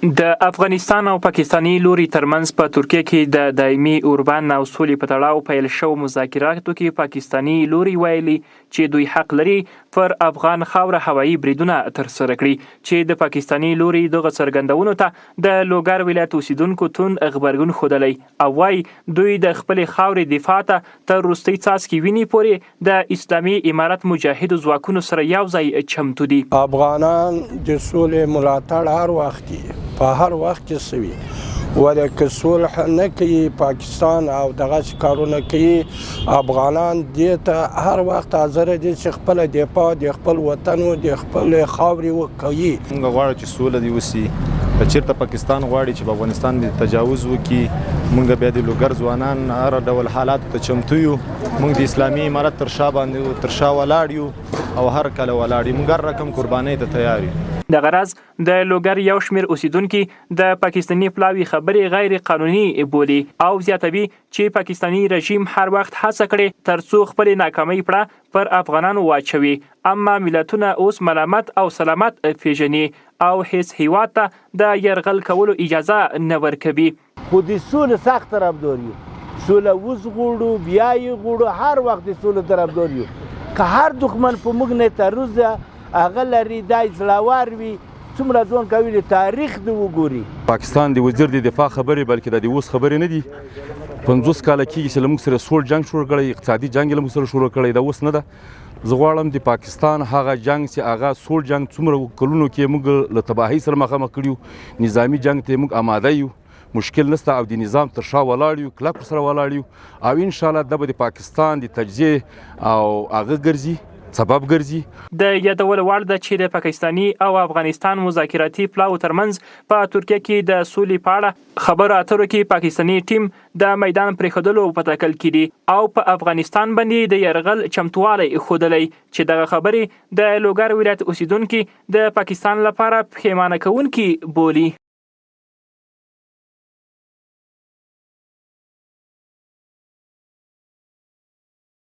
د افغانستان او پاکستاني لوري ترمنځ په ترکیه کې د دایمي اوربند او سولې په تړاو پیل شوو مذاکراتو کې پاکستاني لوري ویلي چې دوی حق لري پر افغان خاوره هوایي بریدونه ترسره کړي چې د پاکستاني لوري دغه څرګندونو ته د لوګر ولایت اوسیدونکو توند غبرګون ښودلی او وایي دوی د خپلې خاورې دفاع ته تر وروستۍ څاڅکي وینې پورې د اسلامي امارت مجاهدو ځواکونو سره یو ځای چمتو دي. افغانان د سولې ملاتړ هر وخت کوي، په هر وخت کې سوي ولې که صلح نه کوي پاکستان او دغسې کارونه کوي، افغانان دې ته هر وخت حاضر دي چې خپله دفاع د خپل وطن او د خپلې خاورې وکوي. موږ غواړو چې سوله دې وسي. که چېرته پاکستان غواړي چې په افغانستان د تجاوز وکړي، موږ بیا د لوګر ځوانان هر ډول حالاتو ته چمتو یو. موږ د اسلامي امارت تر شا ولاړ یو او هر کله ولاړ یو. موږ هر رقم قربانۍ ته تیار یو. د غرض د لوګر یو شمېر اوسیدونکي د پاکستاني پلاوي خبرې غیر قانوني بولي او زیاتوي چې پاکستاني رژیم هر وخت هڅه کړې ترڅو خپلې ناکامۍ پړه پر افغانانو واچوي، اما ملتونه اوس ملامت او سلامت پیژني او هیڅ هیواد ته د یرغل کولو اجازه نه ورکوي. خو د سولې سخت طرفدار یو، سوله اوس غواړو، بیا یې غواړو، هر وخت د سولې طرفدار یو. که هر دښمن په موږ نه تروزه هغه لري دا اصلاحوار وي، څومره ځوان کوي د تاریخ د وګوري. پاکستان د وزیر د دفاع خبرې بلکې د اوس خبرې نه دي. 50 کاله کېږي چې له موږ سره سوړ جنګ شروع کړی، اقتصادي جنګ یې له موږ سره شروع کړی، دا اوس نه ده. زه غواړم د پاکستان هغه جنګ چې هغه سوړ جنګ څومره کلونو کې موږ له تباهۍ سره مخامخ کړي، نظامي جنګ ته موږ آماده یو، مشکل نشته او د نظام تر شا ولاړ یو، کلک ورسره ولاړ یو او انشاءالله دا به د پاکستان د تجزیې او هغه ګرځي سبب ګرځي. د یادولو وړ ده چې د پاکستاني او افغانستان مذاکراتي پلاو ترمنځ په ترکیه کې د سولې په اړه خبرو اترو کې پاکستاني ټیم د میدان پرېښودلو په تکل کې دي او په افغانستان باندې د یرغل چمتوالی ښودلی چې دغه خبرې د لوګر ولایت اوسیدونکي د پاکستان لپاره پښیمانه کوونکي بولي.